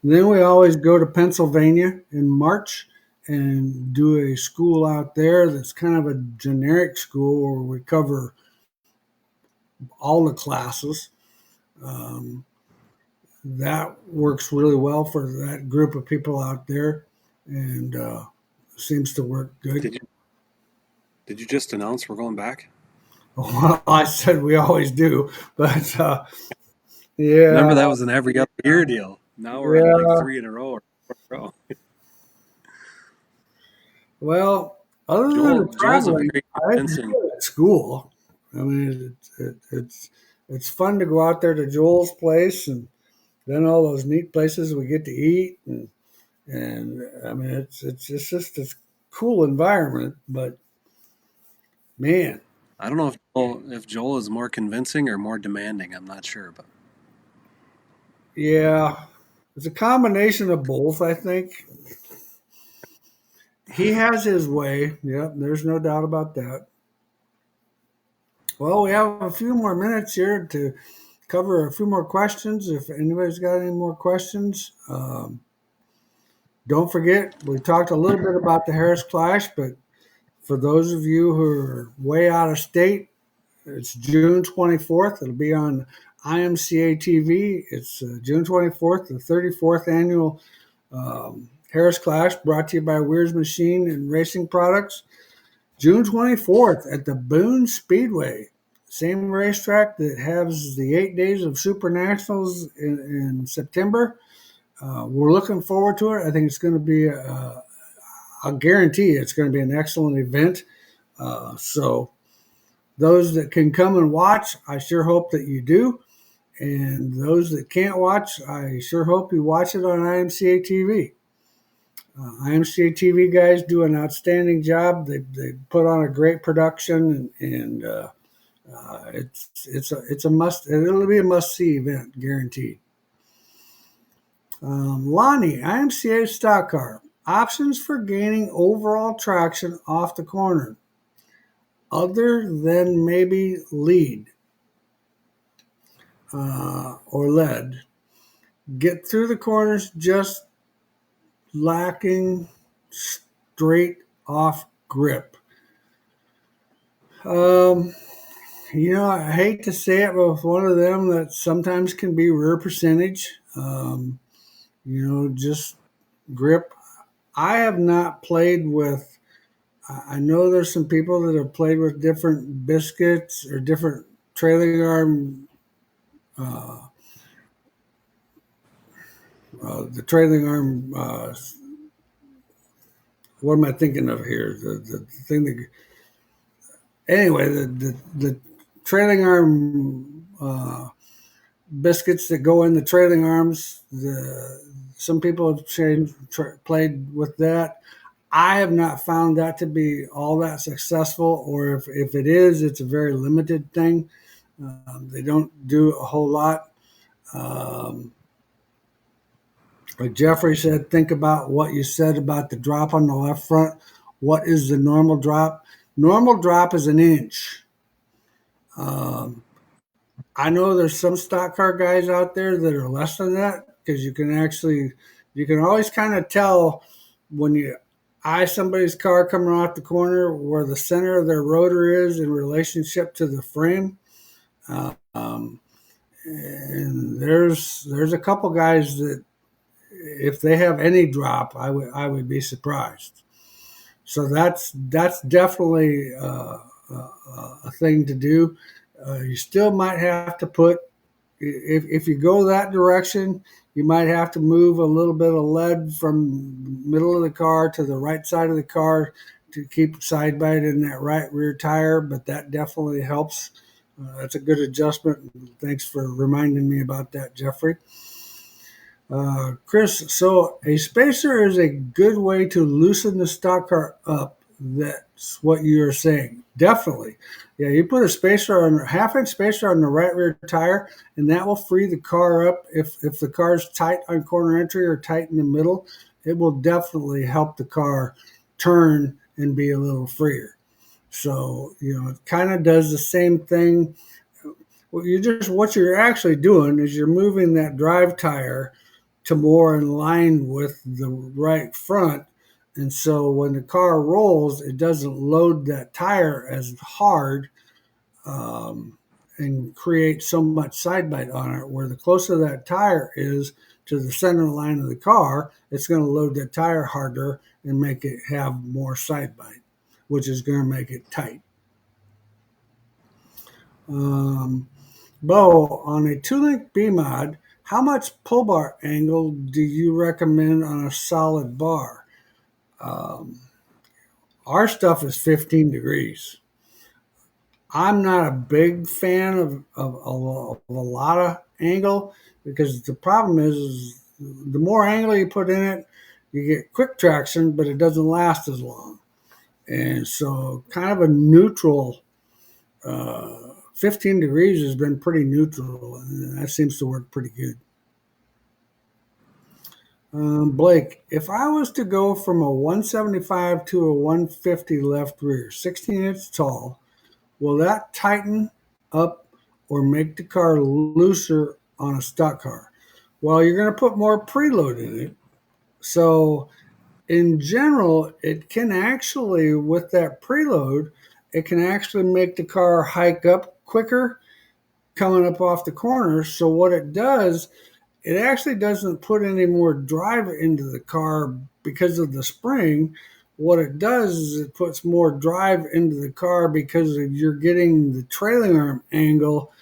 And then we always go to Pennsylvania in March and do a school out there that's kind of a generic school where we cover all the classes. Um, that works really well for that group of people out there and seems to work good. Did you just announce we're going back? Well, I said we always do, but Remember yeah, that was an every other year deal. Now we're in like yeah. three in a row. Or four in a row. Well, other than the Joel's a traveling, very I enjoy convincing. it at school. I mean, it's fun to go out there to Joel's place and then all those neat places we get to eat and I mean it's just a cool environment. But man, I don't know if Joel is more convincing or more demanding. I'm not sure, but yeah, it's a combination of both. I think he has his way. Yeah, there's no doubt about that. Well, we have a few more minutes here to cover a few more questions. If anybody's got any more questions, don't forget we talked a little bit about the Harris Clash, but for those of you who are way out of state, it's June 24th. It'll be on IMCA TV. It's June 24th, the 34th annual Harris Clash, brought to you by Wehrs Machine and Racing Products. June 24th at the Boone Speedway, same racetrack that has the 8 days of Super Nationals in September. We're looking forward to it. I think it's going to be, I'll guarantee it's going to be an excellent event. So those that can come and watch, I sure hope that you do. And those that can't watch, I sure hope you watch it on IMCA TV. IMCA TV guys do an outstanding job. They put on a great production, and it's a must. It'll be a must see event, guaranteed. Lonnie, IMCA stock car options for gaining overall traction off the corner, other than maybe lead or lead. Get through the corners just lacking straight off grip. Um, I hate to say it, but with one of them that sometimes can be rear percentage. Just grip. I have not played with. I know there's some people that have played with different biscuits or different trailing arm. The trailing arm. What am I thinking of here? The thing that. Anyway, the trailing arm biscuits that go in the trailing arms. Some people have played with that. I have not found that to be all that successful, or if it is, it's a very limited thing. They don't do a whole lot. Um, like Jeffrey said, think about what you said about the drop on the left front. What is the normal drop? Normal drop is an inch. Um, I know there's some stock car guys out there that are less than that because you can always kind of tell when you eye somebody's car coming off the corner where the center of their rotor is in relationship to the frame. Um, and there's a couple guys that if they have any drop, I would be surprised. So that's definitely a thing to do. You still might have to put if you go that direction, you might have to move a little bit of lead from middle of the car to the right side of the car to keep side bite in that right rear tire. But that definitely helps. That's a good adjustment. Thanks for reminding me about that, Jeffrey. Chris, so a spacer is a good way to loosen the stock car up. That's what you're saying. Definitely. Yeah, you put a half-inch spacer on the right rear tire, and that will free the car up. If the car's tight on corner entry or tight in the middle, it will definitely help the car turn and be a little freer. So, it kind of does the same thing. What you're actually doing is you're moving that drive tire to more in line with the right front. And so when the car rolls, it doesn't load that tire as hard and create so much side bite on it. Where the closer that tire is to the center line of the car, it's going to load that tire harder and make it have more side bite, which is going to make it tight. Um, Bo, on a two-link B mod, how much pull bar angle do you recommend on a solid bar? Um, our stuff is 15 degrees. I'm not a big fan of a lot of angle because the problem is the more angle you put in it, you get quick traction, but it doesn't last as long. And so, kind of a neutral 15 degrees has been pretty neutral, and that seems to work pretty good. Blake, if I was to go from a 175 to a 150 left rear, 16-inch tall, will that tighten up or make the car looser on a stock car? Well, you're going to put more preload in it. So, in general, it can actually, with that preload, it can actually make the car hike up quicker coming up off the corner. So, what it does, it actually doesn't put any more drive into the car because of the spring. What it does is it puts more drive into the car because you're getting the trailing arm angle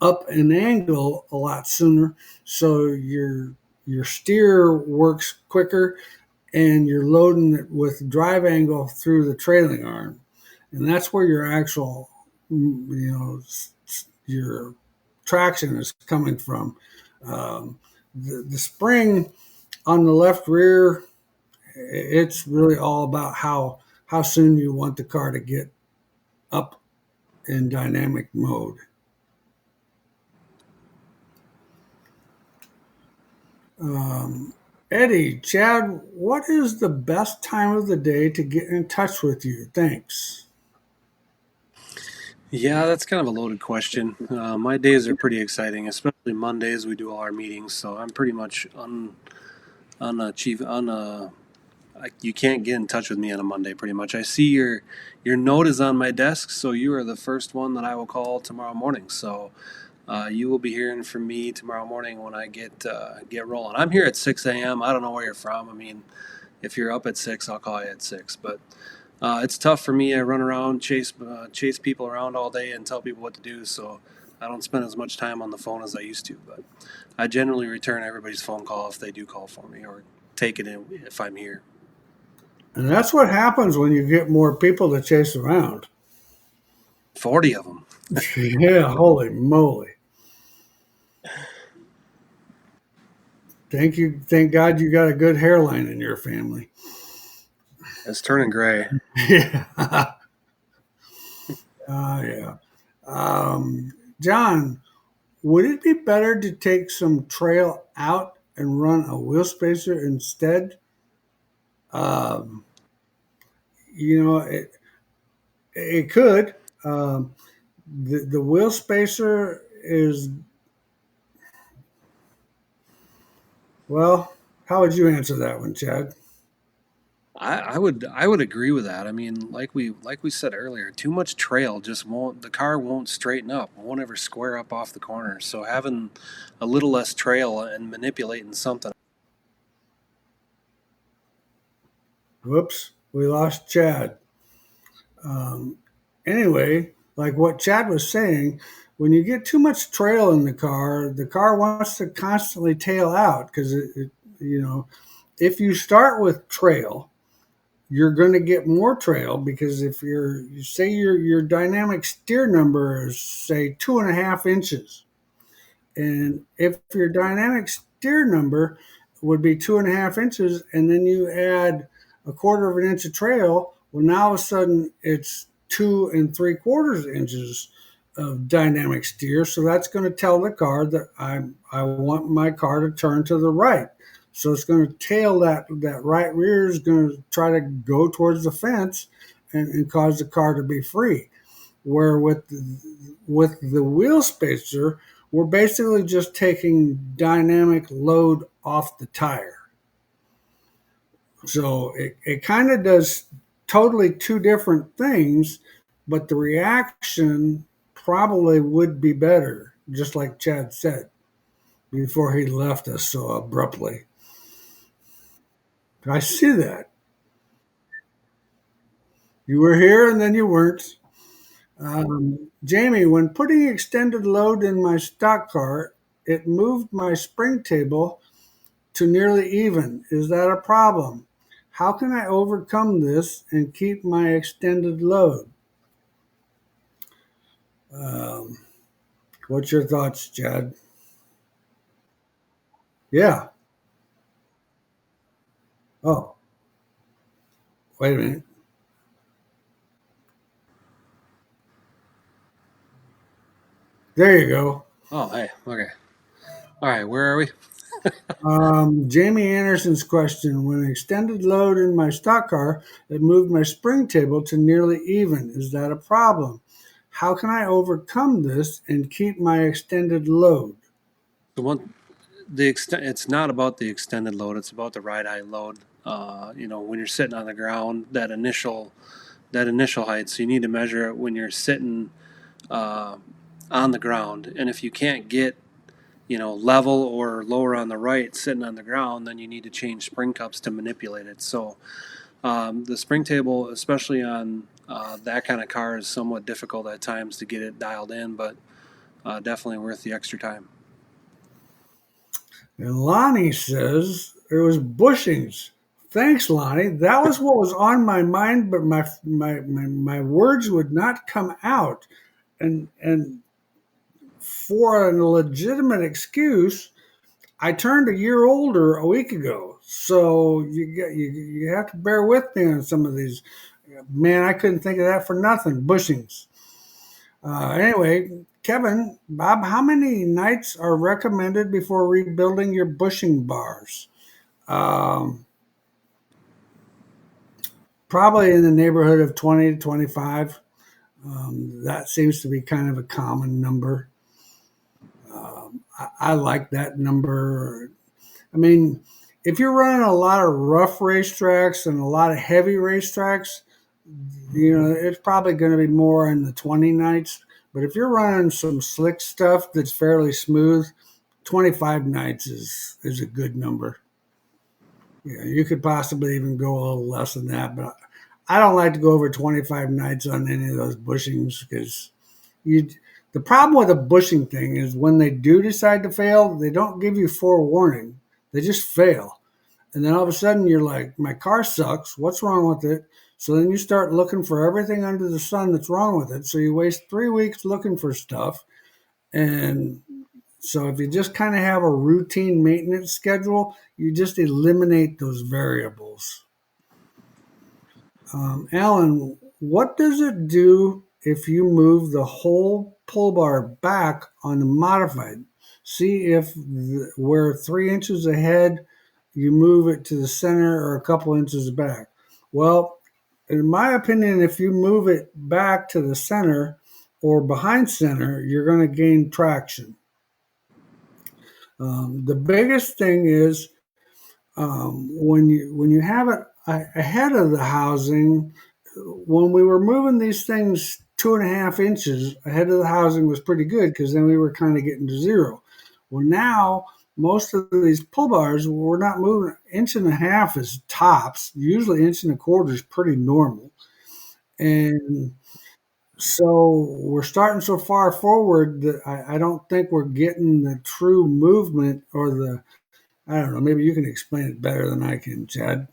up an angle a lot sooner. So your steer works quicker and you're loading it with drive angle through the trailing arm. And that's where your actual, your traction is coming from. The spring on the left rear, it's really all about how soon you want the car to get up in dynamic mode. Eddie, Chad, what is the best time of the day to get in touch with you? Thanks. Yeah, that's kind of a loaded question. My days are pretty exciting, especially Mondays. We do all our meetings, so I'm pretty much unachieve, you can't get in touch with me on a Monday. Pretty much, I see your note is on my desk, so you are the first one that I will call tomorrow morning. So you will be hearing from me tomorrow morning when I get rolling. I'm here at 6 a.m. I don't know where you're from. I mean, if you're up at 6, I'll call you at 6. But it's tough for me. I run around, chase people around all day, and tell people what to do. So I don't spend as much time on the phone as I used to. But I generally return everybody's phone call if they do call for me, or take it in if I'm here. And that's what happens when you get more people to chase around. 40 of them. Yeah, holy moly. Thank God you got a good hairline in your family. It's turning gray. Yeah. Yeah. John, would it be better to take some trail out and run a wheel spacer instead? Um, you know, it could. Um, the wheel spacer is, well, how would you answer that one, Chad? I would agree with that. I mean, like we said earlier, too much trail just won't the car won't straighten up, won't ever square up off the corners. So having a little less trail and manipulating something. Whoops, we lost Chad. Um, anyway, like what Chad was saying, when you get too much trail in the car wants to constantly tail out because you know, if you start with trail, you're going to get more trail because if you say your dynamic steer number is say 2.5 inches, and if your dynamic steer number would be 2.5 inches, and then you add a quarter of an inch of trail, well, now all of a sudden it's 2 3/4 inches of dynamic steer. So that's going to tell the car that I want my car to turn to the right. So it's going to tail that right rear is going to try to go towards the fence and cause the car to be free. Where with the wheel spacer, we're basically just taking dynamic load off the tire. So it kind of does totally two different things, but the reaction probably would be better, just like Chad said before he left us so abruptly. I see that. You were here and then you weren't. Jamie, when putting extended load in my stock car, it moved my spring table to nearly even. Is that a problem? How can I overcome this and keep my extended load? Um, what's your thoughts, Chad? Yeah. Oh, wait a minute. There you go. Oh, hey, okay, all right. Where are we? Jamie Anderson's question: when extended load in my stock car, it moved my spring table to nearly even. Is that a problem? How can I overcome this and keep my extended load? The one the extent it's not about the extended load. It's about the ride height load. When you're sitting on the ground, that initial height. So you need to measure it when you're sitting uh, on the ground. And if you can't get level or lower on the right sitting on the ground, then you need to change spring cups to manipulate it. So the spring table, especially on that kind of car, is somewhat difficult at times to get it dialed in, but definitely worth the extra time. And Lonnie says it was bushings. Thanks, Lonnie. That was what was on my mind, but my words would not come out. And for a legitimate excuse, I turned a year older a week ago. So you have to bear with me on some of these. Man, I couldn't think of that for nothing. Bushings. Anyway, Kevin, Bob, how many nights are recommended before rebuilding your bushing bars? Um, Probably in the neighborhood of 20 to 25. That seems to be kind of a common number. I like that number. I mean, if you're running a lot of rough racetracks and a lot of heavy racetracks, it's probably going to be more in the 20 nights. But if you're running some slick stuff that's fairly smooth, 25 nights is a good number. Yeah, you could possibly even go a little less than that, but I don't like to go over 25 nights on any of those bushings because you. The problem with a bushing thing is when they do decide to fail, they don't give you forewarning. They just fail. And then all of a sudden you're like, my car sucks. What's wrong with it? So then you start looking for everything under the sun that's wrong with it. So you waste 3 weeks looking for stuff. And so if you just kind of have a routine maintenance schedule, you just eliminate those variables. Alan, what does it do if you move the whole pull bar back on the modified? See if where 3 inches ahead, you move it to the center or a couple inches back. Well, in my opinion, if you move it back to the center or behind center, you're going to gain traction. The biggest thing is when you have it ahead of the housing. When we were moving these things 2.5 inches ahead of the housing was pretty good because then we were kind of getting to zero. Well, now most of these pull bars we're not moving. Inch and a half is tops. Usually inch and a quarter is pretty normal, and so we're starting so far forward that I don't think we're getting the true movement or the I don't know. Maybe you can explain it better than I can, Chad.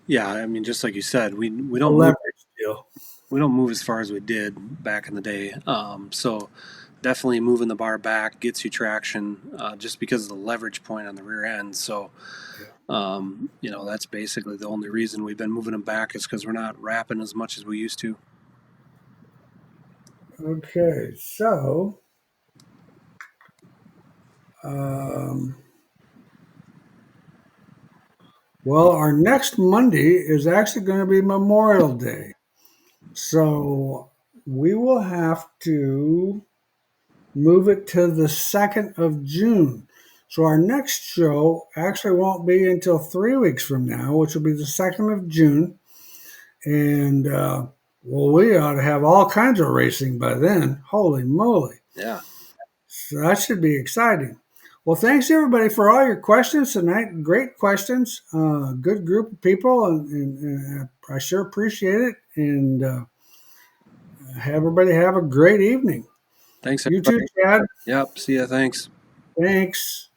Yeah, I mean, just like you said, we The don't move leverage deal. we don't move as far as we did back in the day. So definitely moving the bar back gets you traction just because of the leverage point on the rear end. So that's basically the only reason we've been moving them back is because we're not wrapping as much as we used to. Okay, so um, well, our next Monday is actually going to be Memorial Day, so we will have to move it to the 2nd of June. So our next show actually won't be until 3 weeks from now, which will be the 2nd of June, and well, we ought to have all kinds of racing by then. Holy moly! Yeah. So that should be exciting. Well, thanks everybody for all your questions tonight. Great questions. Good group of people, and I sure appreciate it. And everybody have a great evening. Thanks, You too, everybody. Chad. Yep. See ya. Thanks. Thanks.